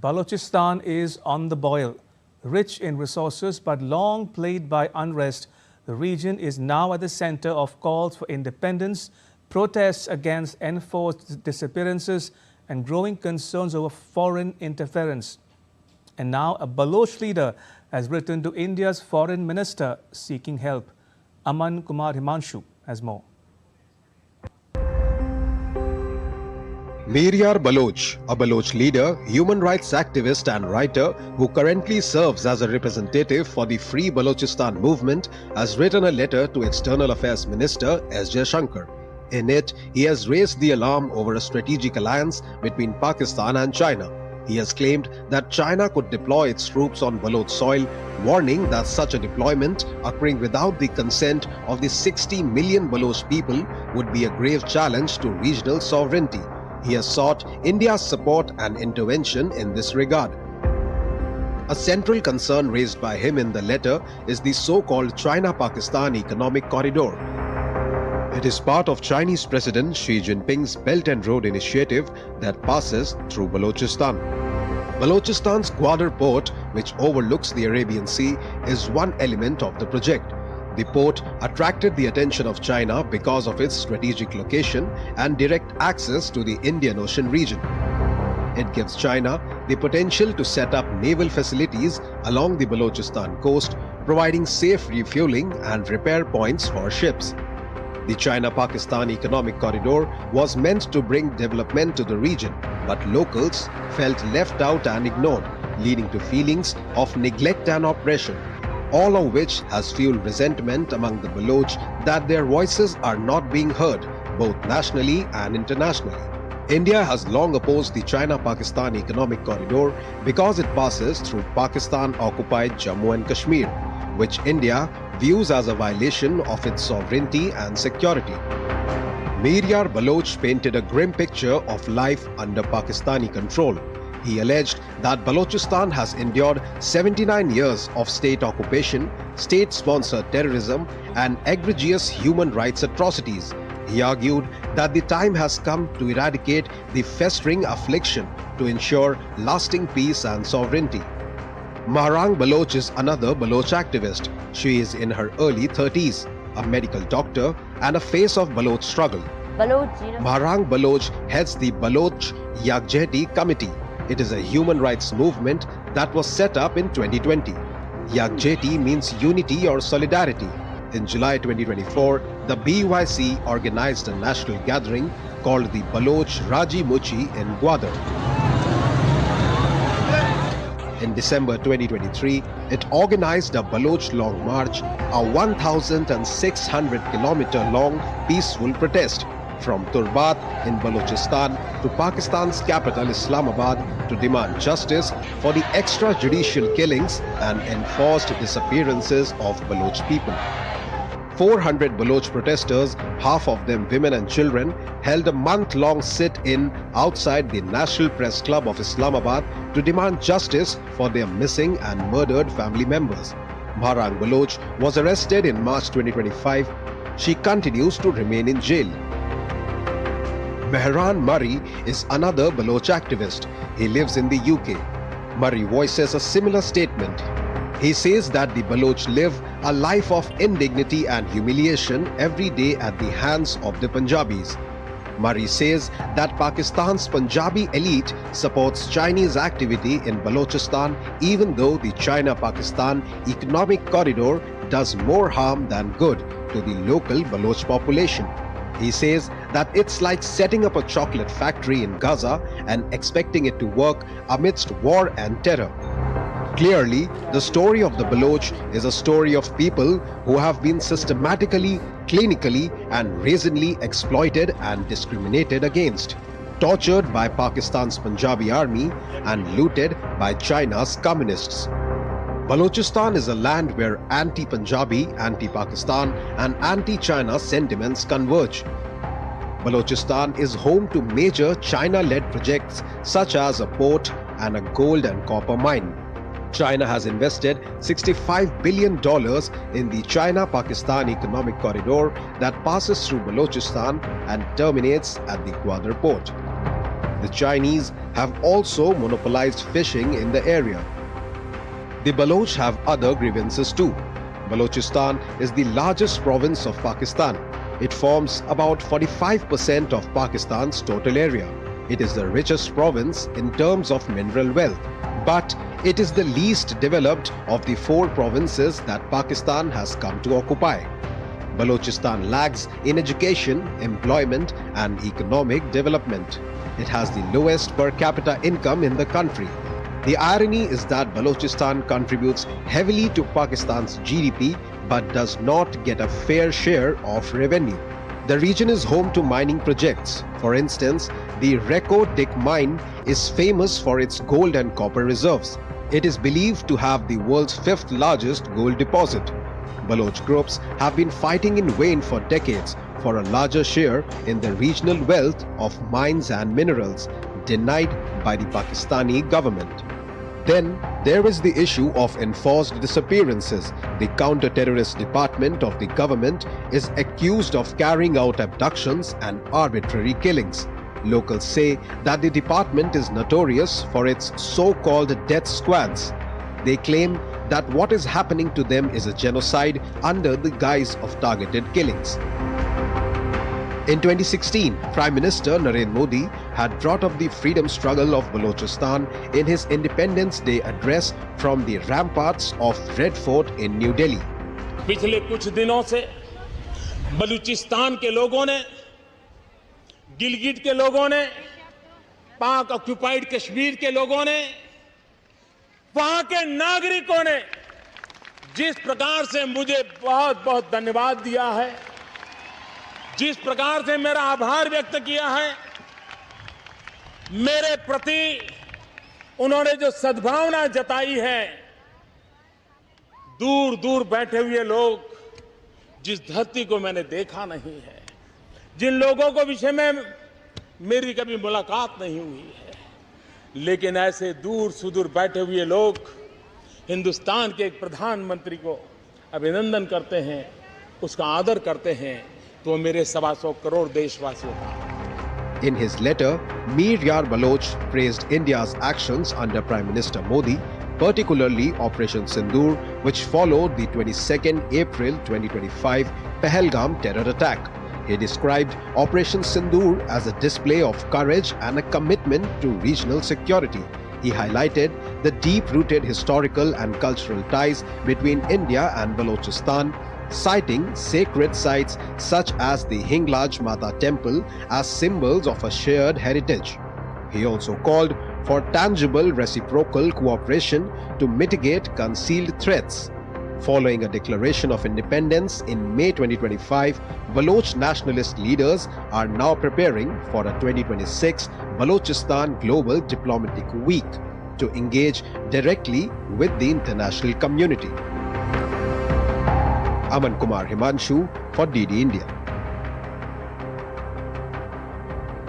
Balochistan is on the boil. Rich in resources but long plagued by unrest, the region is now at the center of calls for independence, protests against enforced disappearances, and growing concerns over foreign interference. And now a Baloch leader has written to India's foreign minister seeking help. Aman Kumar Himanshu has more. Mir Yar Baloch, a Baloch leader, human rights activist and writer who currently serves as a representative for the Free Balochistan movement, has written a letter to External Affairs Minister S. Jaishankar. In it, he has raised the alarm over a strategic alliance between Pakistan and China. He has claimed that China could deploy its troops on Baloch soil, warning that such a deployment, occurring without the consent of the 60 million Baloch people, would be a grave challenge to regional sovereignty. He has sought India's support and intervention in this regard. A central concern raised by him in the letter is the so-called China-Pakistan Economic Corridor. It is part of Chinese President Xi Jinping's Belt and Road Initiative that passes through Balochistan. Balochistan's Gwadar Port, which overlooks the Arabian Sea, is one element of the project. The port attracted the attention of China because of its strategic location and direct access to the Indian Ocean region. It gives China the potential to set up naval facilities along the Balochistan coast, providing safe refueling and repair points for ships. The China-Pakistan Economic Corridor was meant to bring development to the region, but locals felt left out and ignored, leading to feelings of neglect and oppression, all of which has fueled resentment among the Baloch that their voices are not being heard, both nationally and internationally. India has long opposed the China-Pakistan Economic Corridor because it passes through Pakistan-occupied Jammu and Kashmir, which India views as a violation of its sovereignty and security. Mir Yar Baloch painted a grim picture of life under Pakistani control. He alleged that Balochistan has endured 79 years of state occupation, state-sponsored terrorism, and egregious human rights atrocities. He argued that the time has come to eradicate the festering affliction to ensure lasting peace and sovereignty. Mahrang Baloch is another Baloch activist. She is in her early 30s, a medical doctor and a face of Baloch struggle. Mahrang Baloch heads the Baloch Yagjeti Committee. It is a human rights movement that was set up in 2020. Yagjeti means unity or solidarity. In July 2024, the BYC organized a national gathering called the Baloch Raji Muchi in Gwadar. In December 2023, it organized a Baloch Long March, a 1,600-kilometer long peaceful protest from Turbat in Balochistan to Pakistan's capital Islamabad to demand justice for the extrajudicial killings and enforced disappearances of Baloch people. 400 Baloch protesters, half of them women and children, held a month-long sit-in outside the National Press Club of Islamabad to demand justice for their missing and murdered family members. Mahrang Baloch was arrested in March 2025. She continues to remain in jail. Mehran Marri is another Baloch activist. He lives in the UK. Marri voices a similar statement. He says that the Baloch live a life of indignity and humiliation every day at the hands of the Punjabis. Marri says that Pakistan's Punjabi elite supports Chinese activity in Balochistan, even though the China-Pakistan Economic Corridor does more harm than good to the local Baloch population. He says that it's like setting up a chocolate factory in Gaza and expecting it to work amidst war and terror. Clearly, the story of the Baloch is a story of people who have been systematically, clinically, and brazenly exploited and discriminated against, tortured by Pakistan's Punjabi army, and looted by China's communists. Balochistan is a land where anti-Punjabi, anti-Pakistan, and anti-China sentiments converge. Balochistan is home to major China-led projects such as a port and a gold and copper mine. China has invested $65 billion in the China-Pakistan Economic Corridor that passes through Balochistan and terminates at the Gwadar Port. The Chinese have also monopolized fishing in the area. The Baloch have other grievances too. Balochistan is the largest province of Pakistan. It forms about 45% of Pakistan's total area. It is the richest province in terms of mineral wealth, but it is the least developed of the 4 provinces that Pakistan has come to occupy. Balochistan lags in education, employment and economic development. It has the lowest per capita income in the country. The irony is that Balochistan contributes heavily to Pakistan's GDP but does not get a fair share of revenue. The region is home to mining projects. For instance, the Reko Dik mine is famous for its gold and copper reserves. It is believed to have the world's 5th largest gold deposit. Baloch groups have been fighting in vain for decades for a larger share in the regional wealth of mines and minerals, denied by the Pakistani government. Then there is the issue of enforced disappearances. The counter-terrorist department of the government is accused of carrying out abductions and arbitrary killings. Locals say that the department is notorious for its so-called death squads. They claim that what is happening to them is a genocide under the guise of targeted killings. In 2016, Prime Minister Narendra Modi had brought up the freedom struggle of Balochistan in his Independence Day address from the ramparts of Red Fort in New Delhi. पिछले कुछ दिनों से बलूचिस्तान के लोगों ने, गिलगिट के लोगों ने, पाक ऑक्युपाइड कश्मीर के लोगों ने, वहां के नागरिकों ने जिस प्रकार से मुझे बहुत बहुत धन्यवाद दिया है, जिस प्रकार से मेरा आभार व्यक्त किया है, मेरे प्रति उन्होंने जो सद्भावना जताई है, दूर दूर बैठे हुए लोग, जिस धरती को मैंने देखा नहीं है, जिन लोगों को विषय में मेरी कभी मुलाकात नहीं हुई है, लेकिन ऐसे दूर सुदूर बैठे हुए लोग हिंदुस्तान के एक प्रधानमंत्री को अभिनंदन करते हैं, उसका आदर करते हैं, तो मेरे 125 करोड़ देशवासियों का। In his letter, Mir Yar Baloch praised India's actions under Prime Minister Modi, particularly Operation Sindoor, which followed the 22nd April 2025 Pahalgam terror attack. He described Operation Sindoor as a display of courage and a commitment to regional security. He highlighted the deep-rooted historical and cultural ties between India and Balochistan, citing sacred sites such as the Hinglaj Mata temple as symbols of a shared heritage. He also called for tangible reciprocal cooperation to mitigate concealed threats. Following a declaration of independence in May 2025, Baloch nationalist leaders are now preparing for a 2026 Balochistan Global Diplomatic Week to engage directly with the international community. Aman Kumar Himanshu for DD India.